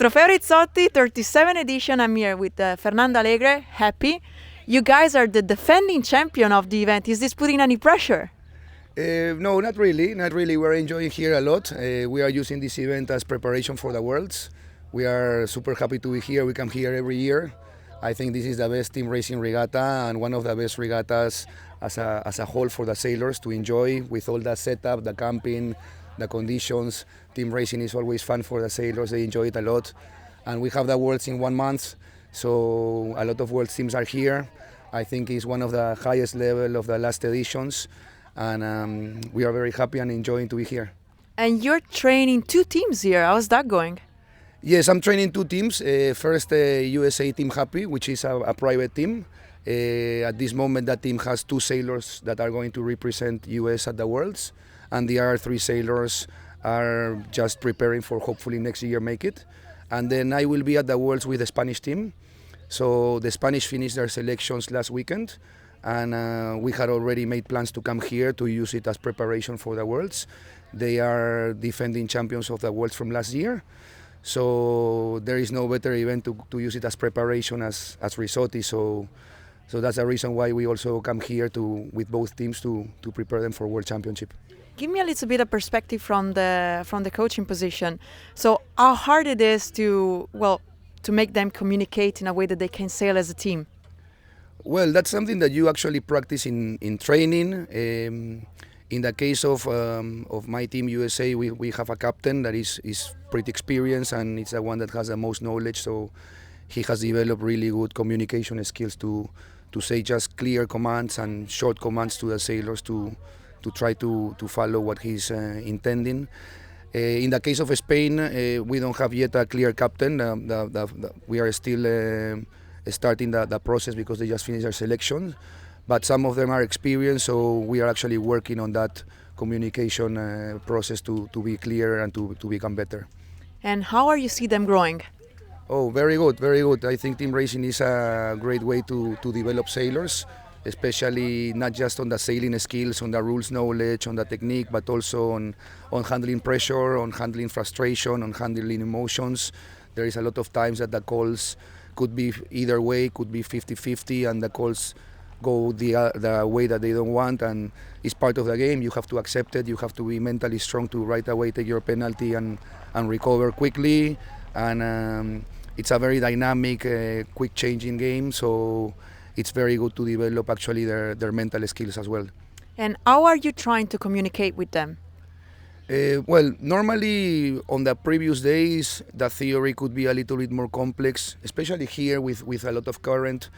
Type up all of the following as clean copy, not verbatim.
Trofeo Rizzotti, 37 edition. I'm here with Fernando Alegre. Happy. You guys are the defending champion of the event. Is this putting any pressure? No, not really. Not really. We're enjoying here a lot. We are using this event as preparation for the Worlds. We are super happy to be here. We come here every year. I think this is the best team racing regatta and one of the best regattas as a whole for the sailors to enjoy with all the setup, the camping, the conditions. Team racing is always fun for the sailors. They enjoy it a lot. And we have the Worlds in 1 month, so a lot of World teams are here. I think it's one of the highest level of the last editions, and we are very happy and enjoying to be here. And you're training 2 teams here. How's that going? Yes, I'm training 2 teams. First, USA Team Happy, which is a private team. At this moment, that team has 2 sailors that are going to represent US at the Worlds, and the other 3 sailors are just preparing for hopefully next year make it. And then I will be at the Worlds with the Spanish team. So the Spanish finished their selections last weekend, and we had already made plans to come here to use it as preparation for the Worlds. They are defending champions of the Worlds from last year. So there is no better event to use it as preparation as Rizzotti. So that's the reason why we also come here with both teams to prepare them for World Championship. Give me a little bit of perspective from the coaching position. So how hard it is to make them communicate in a way that they can sail as a team? Well, that's something that you actually practice in training. In the case of my team USA, we have a captain that is pretty experienced, and it's the one that has the most knowledge. So he has developed really good communication skills to say just clear commands and short commands to the sailors to try to follow what he's intending. In the case of Spain, we don't have yet a clear captain. We are still starting the process because they just finished their selection. But some of them are experienced, so we are actually working on that communication process to be clear and to become better. And how are you see them growing? Oh, very good, very good. I think team racing is a great way to develop sailors, especially not just on the sailing skills, on the rules knowledge, on the technique, but also on handling pressure, on handling frustration, on handling emotions. There is a lot of times that the calls could be either way, could be 50-50, and the calls go the way that they don't want, and it's part of the game. You have to accept it. You have to be mentally strong to right away take your penalty and recover quickly. And it's a very dynamic, quick changing game, so it's very good to develop actually their mental skills as well. And how are you trying to communicate with them? Well, normally on the previous days, the theory could be a little bit more complex, especially here with a lot of current.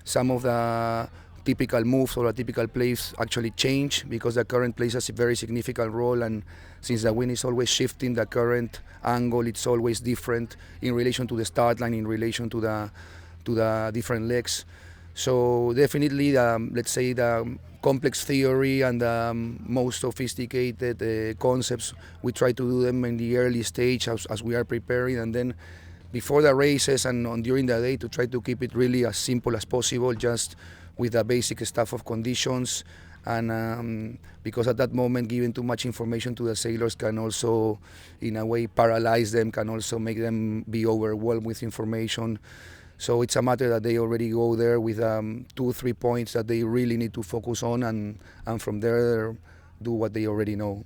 Some of the typical moves or the typical plays actually change because the current plays a very significant role, and since the wind is always shifting, the current angle it's always different in relation to the start line, in relation to the different legs. So definitely, let's say the complex theory and the most sophisticated concepts, we try to do them in the early stage as we are preparing, and then before the races and during the day to try to keep it really as simple as possible, just with the basic stuff of conditions. And because at that moment giving too much information to the sailors can also in a way paralyze them, can also make them be overwhelmed with information. So it's a matter that they already go there with 2-3 points that they really need to focus on, and from there do what they already know.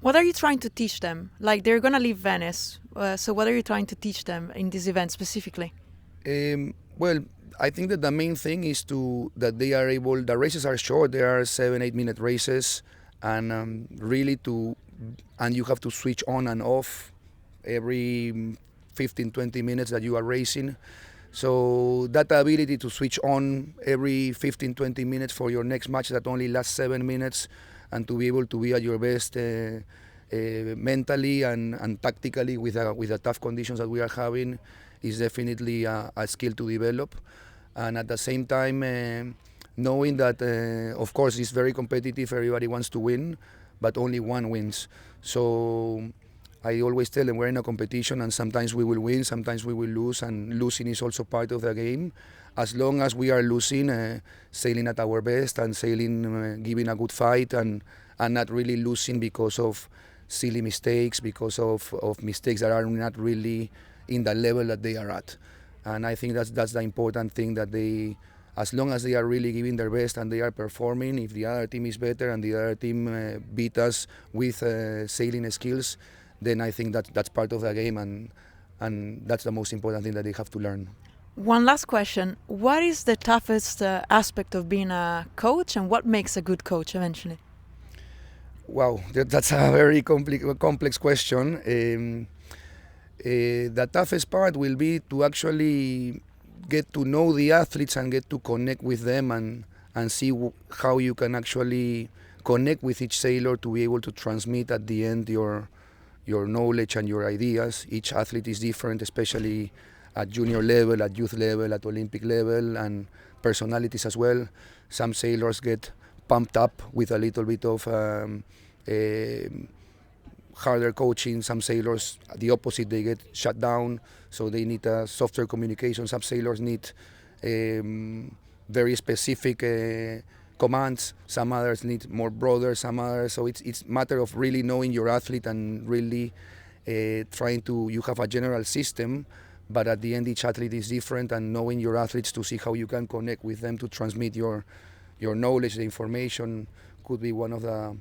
What are you trying to teach them? Like, they're going to leave Venice, so what are you trying to teach them in this event specifically? Well, I think that the main thing is that they are able, the races are short, they are 7-8 minute races, and really and you have to switch on and off every 15-20 minutes that you are racing. So that ability to switch on every 15-20 minutes for your next match that only lasts 7 minutes, and to be able to be at your best mentally and tactically with the tough conditions that we are having is definitely a skill to develop. And at the same time, knowing that, of course, it's very competitive, everybody wants to win, but only one wins. So I always tell them we're in a competition, and sometimes we will win, sometimes we will lose, and losing is also part of the game. As long as we are losing, sailing at our best and sailing, giving a good fight, and not really losing because of silly mistakes, because of mistakes that are not really in the level that they are at. And I think that's the important thing, that they, as long as they are really giving their best and they are performing, if the other team is better and the other team beat us with sailing skills, then I think that's part of the game, and that's the most important thing that they have to learn. One last question. What is the toughest aspect of being a coach, and what makes a good coach eventually? Wow, that's a very complex question. The toughest part will be to actually get to know the athletes and get to connect with them, and see how you can actually connect with each sailor to be able to transmit at the end your knowledge and your ideas. Each athlete is different, especially at junior level, at youth level, at Olympic level, and personalities as well. Some sailors get pumped up with a little bit of harder coaching. Some sailors, the opposite, they get shut down, so they need a softer communication. Some sailors need very specific commands. Some others need more broader. Some others, so it's matter of really knowing your athlete and really trying to. You have a general system, but at the end each athlete is different, and knowing your athletes to see how you can connect with them to transmit your knowledge, the information, could be one of the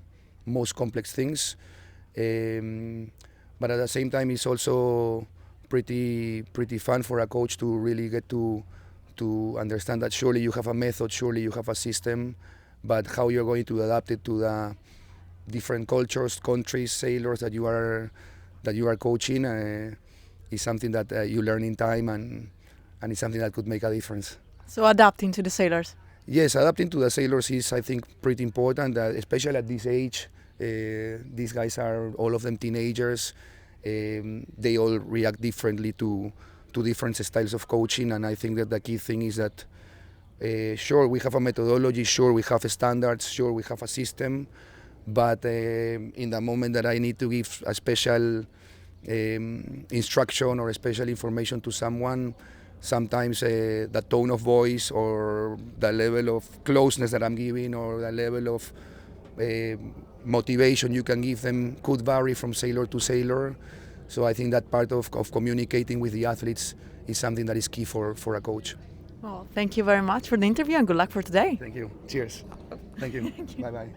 most complex things. But at the same time, it's also pretty fun for a coach to really get to understand that surely you have a method, surely you have a system, but how you're going to adapt it to the different cultures, countries, sailors that you are coaching is something that you learn in time, and it's something that could make a difference. So adapting to the sailors. Yes, adapting to the sailors is, I think, pretty important, especially at this age. These guys are, all of them, teenagers. They all react differently to different styles of coaching, and I think that the key thing is that sure, we have a methodology, sure, we have standards, sure, we have a system, but in the moment that I need to give a special instruction or a special information to someone, sometimes the tone of voice or the level of closeness that I'm giving or the level of motivation you can give them could vary from sailor to sailor. So I think that part of communicating with the athletes is something that is key for a coach. Well, thank you very much for the interview, and good luck for today. Thank you. Cheers. Thank you. Thank you. Bye-bye.